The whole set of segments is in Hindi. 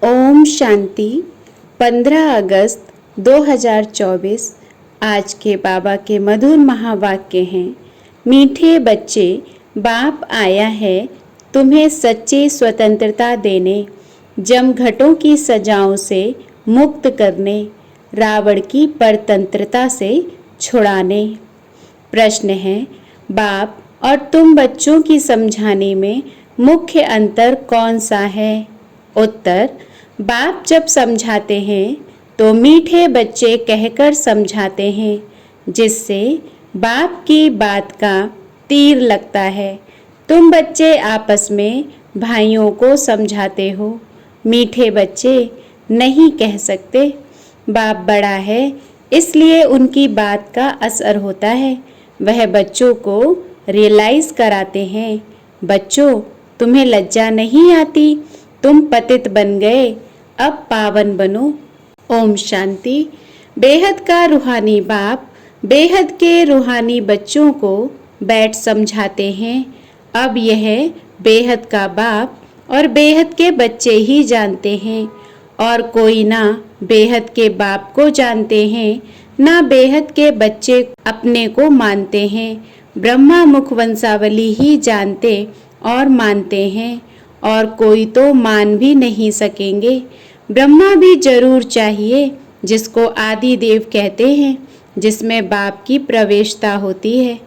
ओम शांति। 15 अगस्त 2024 आज के बाबा के मधुर महावाक्य हैं। मीठे बच्चे, बाप आया है तुम्हें सच्ची स्वतंत्रता देने, जमघटों की सजाओं से मुक्त करने, रावण की परतंत्रता से छुड़ाने। प्रश्न है, बाप और तुम बच्चों की समझाने में मुख्य अंतर कौन सा है? उत्तर, बाप जब समझाते हैं तो मीठे बच्चे कहकर समझाते हैं, जिससे बाप की बात का तीर लगता है। तुम बच्चे आपस में भाइयों को समझाते हो, मीठे बच्चे नहीं कह सकते। बाप बड़ा है इसलिए उनकी बात का असर होता है। वह बच्चों को रियलाइज कराते हैं, बच्चों तुम्हें लज्जा नहीं आती, तुम पतित बन गए, अब पावन बनो। ओम शांति। बेहद का रूहानी बाप बेहद के रूहानी बच्चों को बैठ समझाते हैं। अब यह बेहद का बाप और बेहद के बच्चे ही जानते हैं, और कोई ना बेहद के बाप को जानते हैं, ना बेहद के बच्चे अपने को मानते हैं। ब्रह्मा मुख वंशावली ही जानते और मानते हैं, और कोई तो मान भी नहीं सकेंगे। ब्रह्मा भी जरूर चाहिए, जिसको आदि देव कहते हैं, जिसमें बाप की प्रवेशता होती है।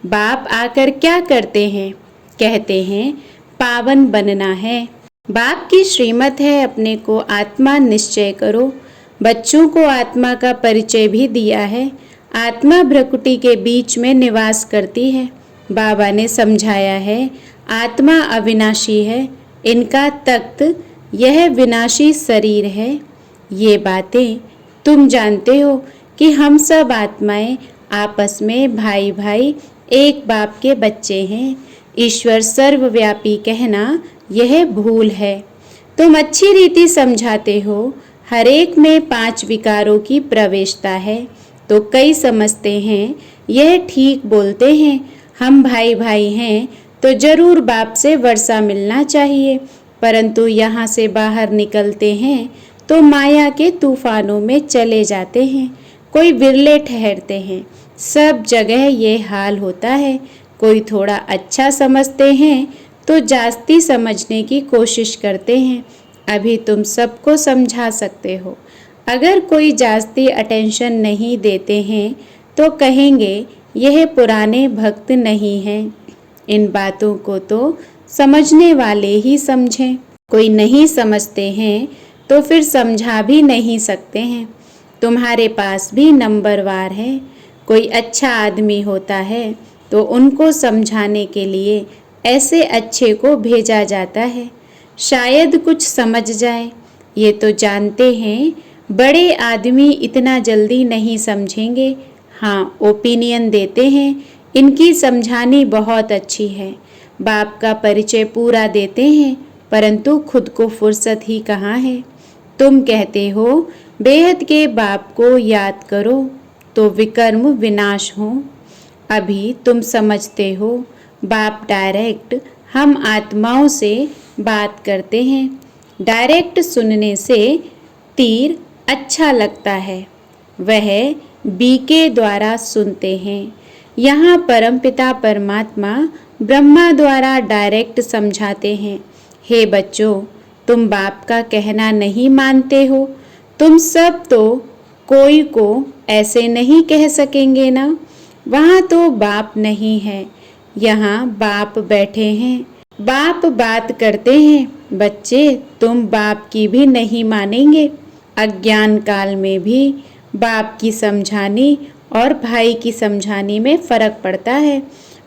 बाप आकर क्या करते हैं? कहते हैं पावन बनना है। बाप की श्रीमत है अपने को आत्मा निश्चय करो। बच्चों को आत्मा का परिचय भी दिया है। आत्मा भ्रकुटी के बीच में निवास करती है। बाबा ने समझाया है आत्मा अविनाशी है, इनका तख्त यह विनाशी शरीर है। ये बातें तुम जानते हो कि हम सब आत्माएं आपस में भाई भाई एक बाप के बच्चे हैं। ईश्वर सर्वव्यापी कहना यह भूल है। तुम अच्छी रीति समझाते हो हर एक में 5 विकारों की प्रवेशता है, तो कई समझते हैं यह ठीक बोलते हैं, हम भाई भाई हैं तो जरूर बाप से वर्षा मिलना चाहिए। परंतु यहाँ से बाहर निकलते हैं तो माया के तूफानों में चले जाते हैं। कोई विरले ठहरते हैं। सब जगह ये हाल होता है। कोई थोड़ा अच्छा समझते हैं तो जास्ती समझने की कोशिश करते हैं। अभी तुम सबको समझा सकते हो। अगर कोई जास्ती अटेंशन नहीं देते हैं तो कहेंगे यह पुराने भक्त नहीं हैं। इन बातों को तो समझने वाले ही समझें। कोई नहीं समझते हैं तो फिर समझा भी नहीं सकते हैं। तुम्हारे पास भी नंबरवार है। कोई अच्छा आदमी होता है तो उनको समझाने के लिए ऐसे अच्छे को भेजा जाता है, शायद कुछ समझ जाए। ये तो जानते हैं बड़े आदमी इतना जल्दी नहीं समझेंगे। हाँ, ओपिनियन देते हैं, इनकी समझानी बहुत अच्छी है। बाप का परिचय पूरा देते हैं, परंतु खुद को फुर्सत ही कहाँ है। तुम कहते हो बेहद के बाप को याद करो तो विकर्म विनाश हो। अभी तुम समझते हो बाप डायरेक्ट हम आत्माओं से बात करते हैं। डायरेक्ट सुनने से तीर अच्छा लगता है, वह बीके द्वारा सुनते हैं। यहाँ परमपिता परमात्मा ब्रह्मा द्वारा डायरेक्ट समझाते हैं। हे बच्चों, तुम बाप का कहना नहीं मानते हो। तुम सब तो कोई को ऐसे नहीं कह सकेंगे ना। वहाँ तो बाप नहीं है, यहाँ बाप बैठे हैं। बाप बात करते हैं, बच्चे तुम बाप की भी नहीं मानेंगे। अज्ञान काल में भी बाप की समझानी और भाई की समझानी में फ़र्क पड़ता है।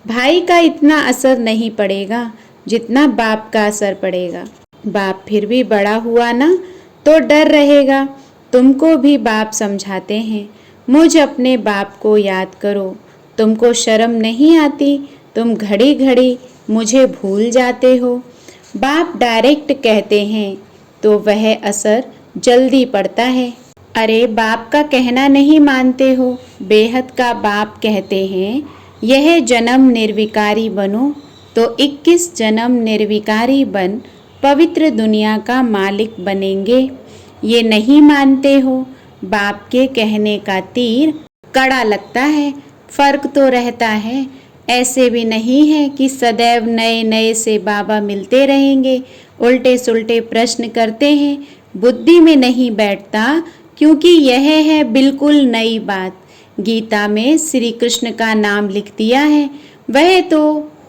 भाई का इतना असर नहीं पड़ेगा जितना बाप का असर पड़ेगा। बाप फिर भी बड़ा हुआ ना तो डर रहेगा। तुमको भी बाप समझाते हैं, मुझ अपने बाप को याद करो। तुमको शर्म नहीं आती? तुम घड़ी घड़ी मुझे भूल जाते हो। बाप डायरेक्ट कहते हैं तो वह असर जल्दी पड़ता है। अरे बाप का कहना नहीं मानते हो? बेहद का बाप कहते हैं यह जन्म निर्विकारी बनो, तो 21 जन्म निर्विकारी बन पवित्र दुनिया का मालिक बनेंगे। ये नहीं मानते हो? बाप के कहने का तीर कड़ा लगता है। फर्क तो रहता है। ऐसे भी नहीं है कि सदैव नए नए से बाबा मिलते रहेंगे। उल्टे सुल्टे प्रश्न करते हैं, बुद्धि में नहीं बैठता, क्योंकि यह है बिल्कुल नई बात। गीता में श्री कृष्ण का नाम लिख दिया है, वह तो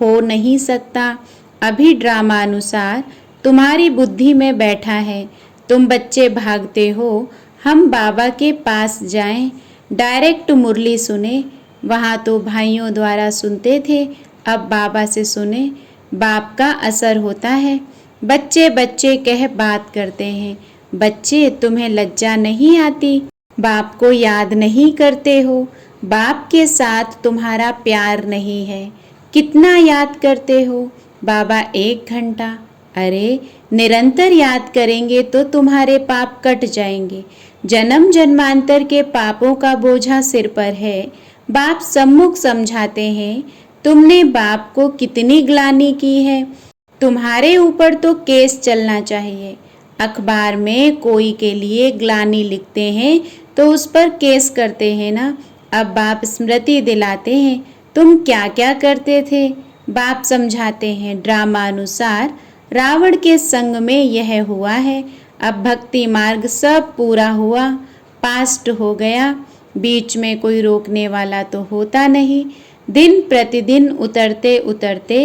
हो नहीं सकता। अभी ड्रामा अनुसार तुम्हारी बुद्धि में बैठा है। तुम बच्चे भागते हो हम बाबा के पास जाएं, डायरेक्ट मुरली सुने। वहाँ तो भाइयों द्वारा सुनते थे, अब बाबा से सुने। बाप का असर होता है। बच्चे बच्चे कह बात करते हैं। बच्चे, तुम्हें लज्जा नहीं आती? बाप को याद नहीं करते हो? बाप के साथ तुम्हारा प्यार नहीं है। कितना याद करते हो? बाबा 1 घंटा। अरे, निरंतर याद करेंगे तो तुम्हारे पाप कट जाएंगे। जन्म जन्मांतर के पापों का बोझा सिर पर है। बाप सम्मुख समझाते हैं, तुमने बाप को कितनी ग्लानि की है। तुम्हारे ऊपर तो केस चलना चाहिए। अखबार में कोई के लिए ग्लानि लिखते हैं तो उस पर केस करते हैं ना। अब बाप स्मृति दिलाते हैं, तुम क्या क्या करते थे। बाप समझाते हैं, ड्रामा अनुसार रावण के संग में यह हुआ है। अब भक्ति मार्ग सब पूरा हुआ, पास्ट हो गया। बीच में कोई रोकने वाला तो होता नहीं। दिन प्रतिदिन उतरते उतरते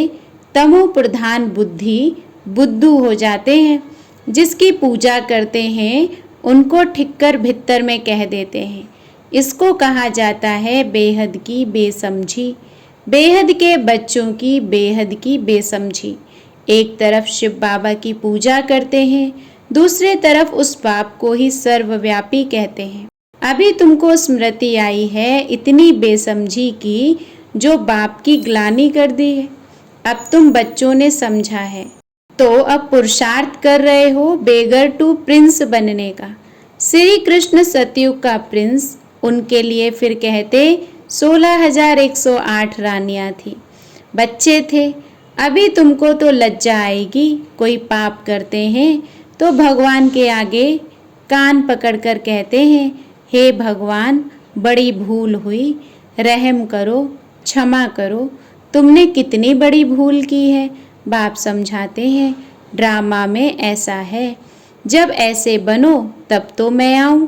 तमो प्रधान बुद्धि बुद्धू हो जाते हैं। जिसकी पूजा करते हैं उनको ठिक्कर भित्तर में कह देते हैं। इसको कहा जाता है बेहद की बेसमझी। बेहद के बच्चों की बेहद की बेसमझी। एक तरफ शिव बाबा की पूजा करते हैं, दूसरे तरफ उस बाप को ही सर्वव्यापी कहते हैं। अभी तुमको स्मृति आई है इतनी बेसमझी की, जो बाप की ग्लानि कर दी है। अब तुम बच्चों ने समझा है तो अब पुरुषार्थ कर रहे हो बेगर टू प्रिंस बनने का। श्री कृष्ण सतयुग का प्रिंस, उनके लिए फिर कहते 16,108 रानियां थी। बच्चे थे। अभी तुमको तो लज्जा आएगी। कोई पाप करते हैं तो भगवान के आगे कान पकड़कर कहते हैं, हे भगवान, बड़ी भूल हुई, रहम करो, क्षमा करो। तुमने कितनी बड़ी भूल की है। बाप समझाते हैं, ड्रामा में ऐसा है, जब ऐसे बनो तब तो मैं आऊं।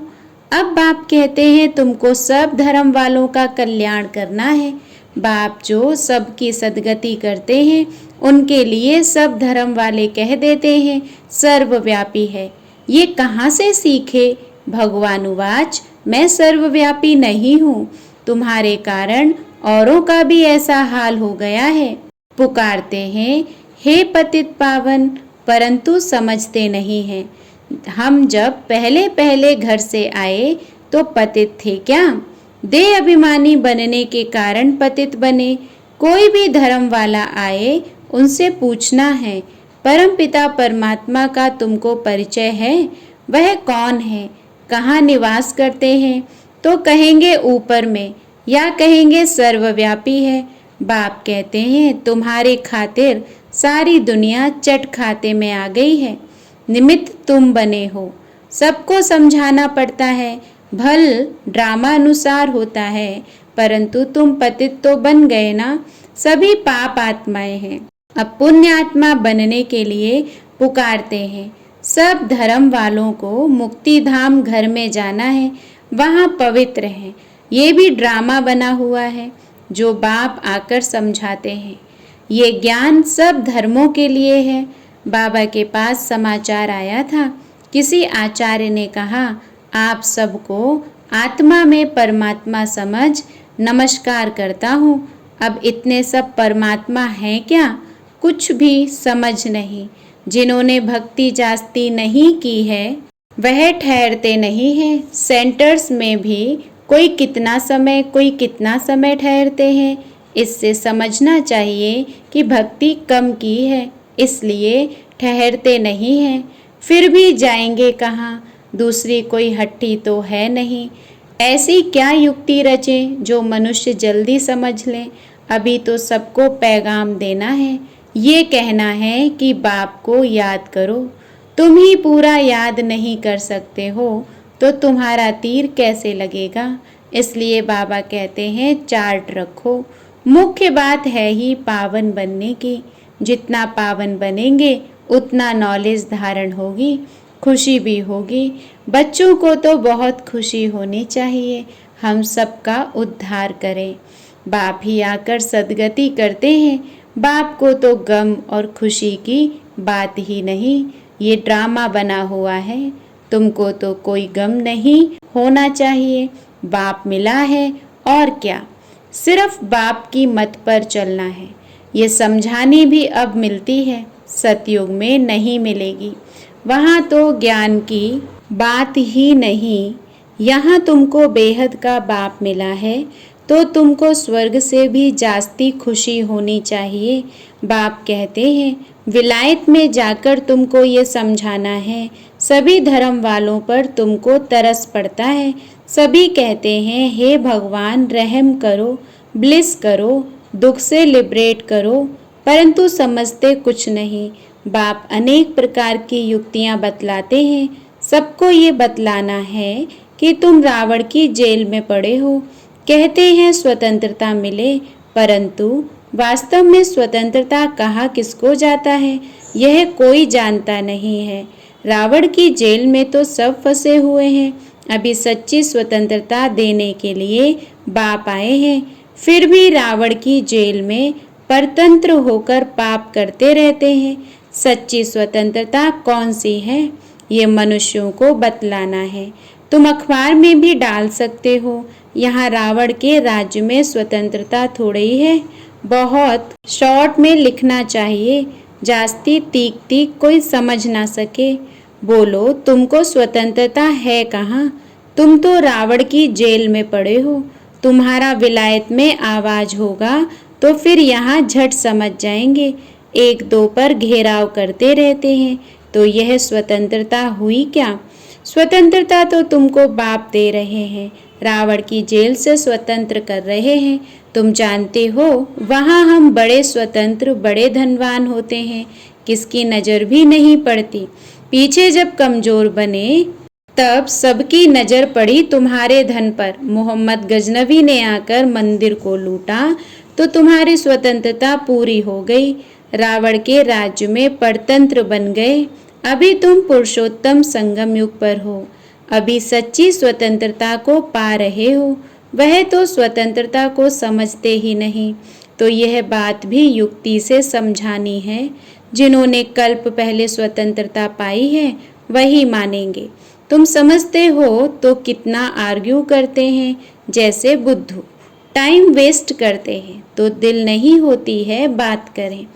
अब बाप कहते हैं, तुमको सब धर्म वालों का कल्याण करना है। बाप जो सबकी सदगति करते हैं उनके लिए सब धर्म वाले कह देते हैं सर्वव्यापी है। ये कहाँ से सीखे? भगवान उवाच, मैं सर्वव्यापी नहीं हूँ। तुम्हारे कारण औरों का भी ऐसा हाल हो गया है। पुकारते हैं, हे पतित पावन, परंतु समझते नहीं हैं। हम जब पहले पहले घर से आए तो पतित थे क्या? देह अभिमानी बनने के कारण पतित बने। कोई भी धर्म वाला आए उनसे पूछना है, परमपिता परमात्मा का तुमको परिचय है? वह कौन है? कहाँ निवास करते हैं? तो कहेंगे ऊपर में, या कहेंगे सर्वव्यापी है। बाप कहते हैं, तुम्हारे खातिर सारी दुनिया चट खाते में आ गई है। निमित्त तुम बने हो। सबको समझाना पड़ता है। भल ड्रामा अनुसार होता है, परंतु तुम पतित तो बन गए ना। सभी पाप आत्माएं हैं। अब पुण्य आत्मा बनने के लिए पुकारते हैं। सब धर्म वालों को मुक्ति धाम घर में जाना है, वहाँ पवित्र है। ये भी ड्रामा बना हुआ है जो बाप आकर समझाते हैं। ये ज्ञान सब धर्मों के लिए है। बाबा के पास समाचार आया था। किसी आचार्य ने कहा, आप सबको आत्मा में परमात्मा समझ नमस्कार करता हूँ। अब इतने सब परमात्मा हैं क्या? कुछ भी समझ नहीं। जिन्होंने भक्ति जास्ती नहीं की है वह ठहरते नहीं हैं। सेंटर्स में भी कोई कितना समय ठहरते हैं। इससे समझना चाहिए कि भक्ति कम की है, इसलिए ठहरते नहीं हैं। फिर भी जाएंगे कहाँ? दूसरी कोई हट्टी तो है नहीं। ऐसी क्या युक्ति रचें जो मनुष्य जल्दी समझ लें? अभी तो सबको पैगाम देना है। ये कहना है कि बाप को याद करो। तुम ही पूरा याद नहीं कर सकते हो तो तुम्हारा तीर कैसे लगेगा। इसलिए बाबा कहते हैं चार्ट रखो। मुख्य बात है ही पावन बनने की। जितना पावन बनेंगे उतना नॉलेज धारण होगी, खुशी भी होगी। बच्चों को तो बहुत खुशी होनी चाहिए, हम सबका उद्धार करें। बाप ही आकर सद्गति करते हैं। बाप को तो गम और खुशी की बात ही नहीं, ये ड्रामा बना हुआ है। तुमको तो कोई गम नहीं होना चाहिए, बाप मिला है और क्या, सिर्फ बाप की मत पर चलना है। ये समझानी भी अब मिलती है, सतयुग में नहीं मिलेगी। वहाँ तो ज्ञान की बात ही नहीं। यहाँ तुमको बेहद का बाप मिला है तो तुमको स्वर्ग से भी जास्ती खुशी होनी चाहिए। बाप कहते हैं विलायत में जाकर तुमको ये समझाना है। सभी धर्म वालों पर तुमको तरस पड़ता है। सभी कहते हैं हे भगवान रहम करो, ब्लिस करो, दुख से लिबरेट करो, परंतु समझते कुछ नहीं। बाप अनेक प्रकार की युक्तियां बतलाते हैं। सबको ये बतलाना है कि तुम रावण की जेल में पड़े हो। कहते हैं स्वतंत्रता मिले, परंतु वास्तव में स्वतंत्रता कहाँ किसको जाता है यह कोई जानता नहीं है। रावण की जेल में तो सब फंसे हुए हैं। अभी सच्ची स्वतंत्रता देने के लिए बाप आए हैं, फिर भी रावण की जेल में परतंत्र होकर पाप करते रहते हैं। सच्ची स्वतंत्रता कौन सी है ये मनुष्यों को बतलाना है। तुम अखबार में भी डाल सकते हो। यहाँ रावण के राज्य में स्वतंत्रता थोड़ी ही है, बहुत शॉर्ट में लिखना चाहिए, जास्ती तीक तीक कोई समझ ना सके। बोलो तुमको स्वतंत्रता है कहाँ, तुम तो रावण की जेल में पड़े हो। तुम्हारा विलायत में आवाज होगा तो फिर यहाँ झट समझ जाएंगे। एक दो पर घेराव करते रहते हैं तो यह स्वतंत्रता हुई क्या। स्वतंत्रता तो तुमको बाप दे रहे हैं, रावण की जेल से स्वतंत्र कर रहे हैं। तुम जानते हो वहाँ हम बड़े स्वतंत्र बड़े धनवान होते हैं, किसकी नज़र भी नहीं पड़ती। पीछे जब कमज़ोर बने तब सबकी नज़र पड़ी तुम्हारे धन पर। मोहम्मद गजनवी ने आकर मंदिर को लूटा तो तुम्हारी स्वतंत्रता पूरी हो गई। रावण के राज्य में परतंत्र बन गए। अभी तुम पुरुषोत्तम संगम युग पर हो, अभी सच्ची स्वतंत्रता को पा रहे हो। वह तो स्वतंत्रता को समझते ही नहीं, तो यह बात भी युक्ति से समझानी है। जिन्होंने कल्प पहले स्वतंत्रता पाई है वही मानेंगे। तुम समझते हो तो कितना आर्ग्यू करते हैं, जैसे बुद्धू टाइम वेस्ट करते हैं तो दिल नहीं होती है बात करें।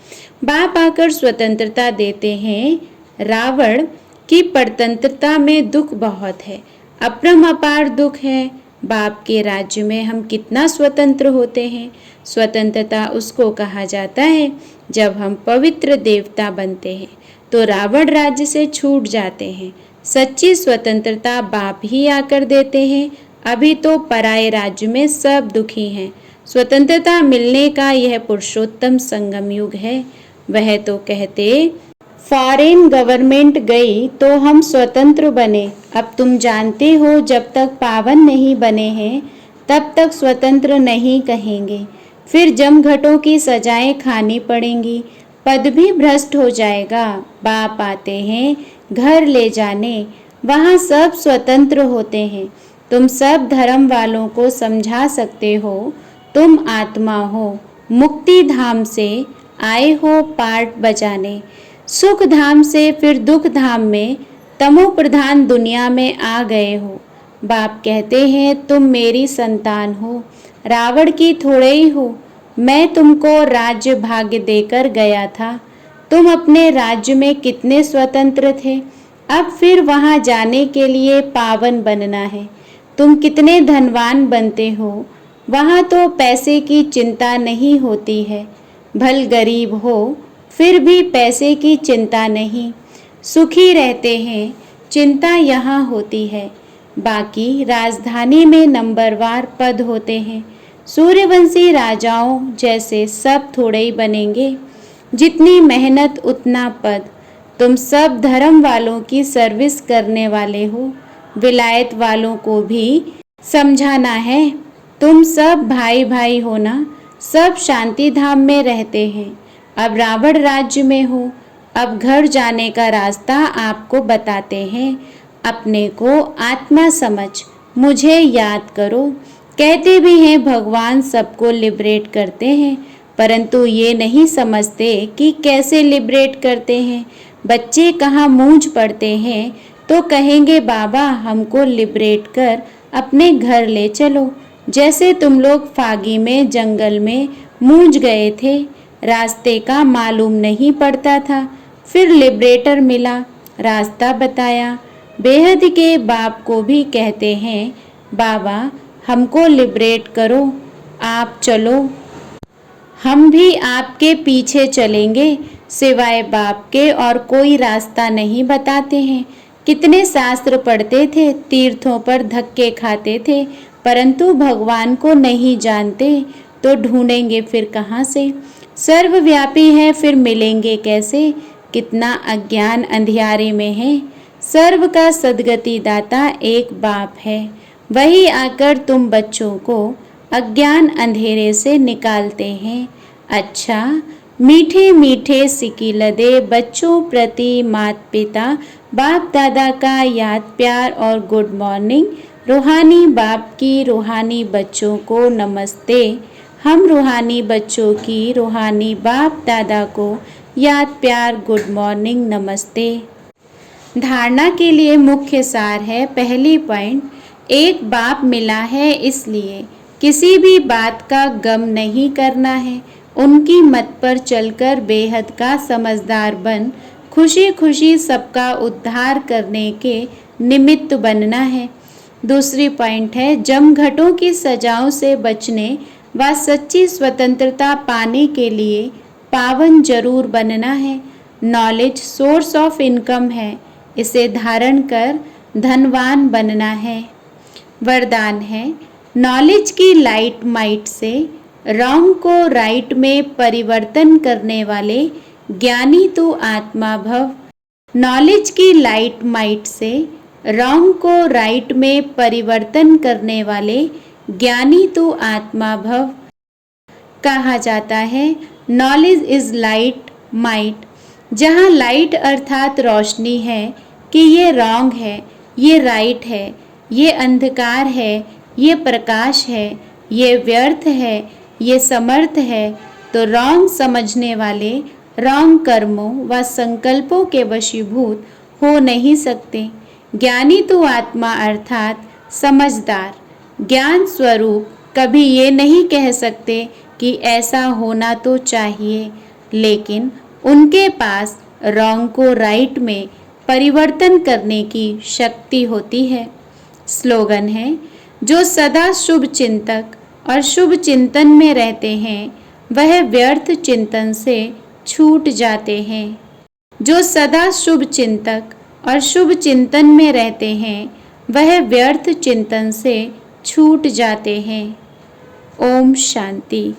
बाप आकर स्वतंत्रता देते हैं। रावण की परतंत्रता में दुख बहुत है, अपरंपार दुख है। बाप के राज्य में हम कितना स्वतंत्र होते हैं। स्वतंत्रता उसको कहा जाता है जब हम पवित्र देवता बनते हैं तो रावण राज्य से छूट जाते हैं। सच्ची स्वतंत्रता बाप ही आकर देते हैं। अभी तो पराये राज्य में सब दुखी हैं। स्वतंत्रता मिलने का यह पुरुषोत्तम संगम युग है। वह तो कहते फॉरेन गवर्नमेंट गई तो हम स्वतंत्र बने। अब तुम जानते हो जब तक पावन नहीं बने हैं तब तक स्वतंत्र नहीं कहेंगे। फिर जमघटों की सजाएं खानी पड़ेंगी, पद भी भ्रष्ट हो जाएगा। बाप आते हैं घर ले जाने, वहाँ सब स्वतंत्र होते हैं। तुम सब धर्म वालों को समझा सकते हो। तुम आत्मा हो, मुक्ति धाम से आए हो पार्ट बजाने। सुख धाम से फिर दुख धाम में तमो प्रधान दुनिया में आ गए हो। बाप कहते हैं तुम मेरी संतान हो, रावण की थोड़े ही हो। मैं तुमको राज्य भाग्य देकर गया था। तुम अपने राज्य में कितने स्वतंत्र थे, अब फिर वहाँ जाने के लिए पावन बनना है। तुम कितने धनवान बनते हो, वहाँ तो पैसे की चिंता नहीं होती है। भल गरीब हो फिर भी पैसे की चिंता नहीं, सुखी रहते हैं। चिंता यहाँ होती है। बाकी राजधानी में नंबरवार पद होते हैं। सूर्यवंशी राजाओं जैसे सब थोड़े ही बनेंगे। जितनी मेहनत उतना पद। तुम सब धर्म वालों की सर्विस करने वाले हो, विलायत वालों को भी समझाना है। तुम सब भाई भाई हो ना, सब शांति धाम में रहते हैं। अब रावण राज्य में हो, अब घर जाने का रास्ता आपको बताते हैं। अपने को आत्मा समझ मुझे याद करो। कहते भी हैं भगवान सबको लिबरेट करते हैं, परंतु ये नहीं समझते कि कैसे लिबरेट करते हैं। बच्चे कहाँ मूंझ पड़ते हैं तो कहेंगे बाबा हमको लिबरेट कर अपने घर ले चलो। जैसे तुम लोग फागी में जंगल में मूंझ गए थे, रास्ते का मालूम नहीं पड़ता था, फिर लिबरेटर मिला, रास्ता बताया। बेहद के बाप को भी कहते हैं बाबा हमको लिबरेट करो, आप चलो, हम भी आपके पीछे चलेंगे। सिवाय बाप के और कोई रास्ता नहीं बताते हैं। कितने शास्त्र पढ़ते थे, तीर्थों पर धक्के खाते थे, परंतु भगवान को नहीं जानते तो ढूंढेंगे फिर कहाँ से। सर्वव्यापी है फिर मिलेंगे कैसे, कितना अज्ञान अंधियारे में है। सर्व का सद्गति दाता एक बाप है, वही आकर तुम बच्चों को अज्ञान अंधेरे से निकालते हैं। अच्छा मीठे मीठे सिकी लदे बच्चों प्रति माता पिता बाप दादा का याद प्यार और गुड मॉर्निंग। रूहानी बाप की रूहानी बच्चों को नमस्ते। हम रूहानी बच्चों की रूहानी बाप दादा को याद प्यार गुड मॉर्निंग नमस्ते। धारणा के लिए मुख्य सार है। पहली पॉइंट, एक बाप मिला है इसलिए किसी भी बात का गम नहीं करना है। उनकी मत पर चलकर बेहद का समझदार बन खुशी खुशी सबका उद्धार करने के निमित्त बनना है। दूसरी पॉइंट है, जमघटों की सजाओं से बचने व सच्ची स्वतंत्रता पाने के लिए पावन जरूर बनना है। नॉलेज सोर्स ऑफ इनकम है, इसे धारण कर धनवान बनना है। वरदान है, नॉलेज की लाइट माइट से रॉन्ग को राइट में परिवर्तन करने वाले ज्ञानी तू आत्मा भव। नॉलेज की लाइट माइट से रॉन्ग को राइट में परिवर्तन करने वाले ज्ञानी तू आत्मा भव। कहा जाता है नॉलेज इज लाइट माइट। जहाँ लाइट अर्थात रोशनी है कि ये रॉन्ग है, ये राइट है, ये अंधकार है, ये प्रकाश है, ये व्यर्थ है, ये समर्थ है, तो रॉन्ग समझने वाले रॉन्ग कर्मों व संकल्पों के वशीभूत हो नहीं सकते। ज्ञानी तो आत्मा अर्थात समझदार ज्ञान स्वरूप कभी ये नहीं कह सकते कि ऐसा होना तो चाहिए, लेकिन उनके पास रॉन्ग को राइट में परिवर्तन करने की शक्ति होती है। स्लोगन है, जो सदा शुभ चिंतक और शुभ चिंतन में रहते हैं वह व्यर्थ चिंतन से छूट जाते हैं। जो सदा शुभ चिंतक और शुभ चिंतन में रहते हैं वह व्यर्थ चिंतन से छूट जाते हैं। ओम शांति।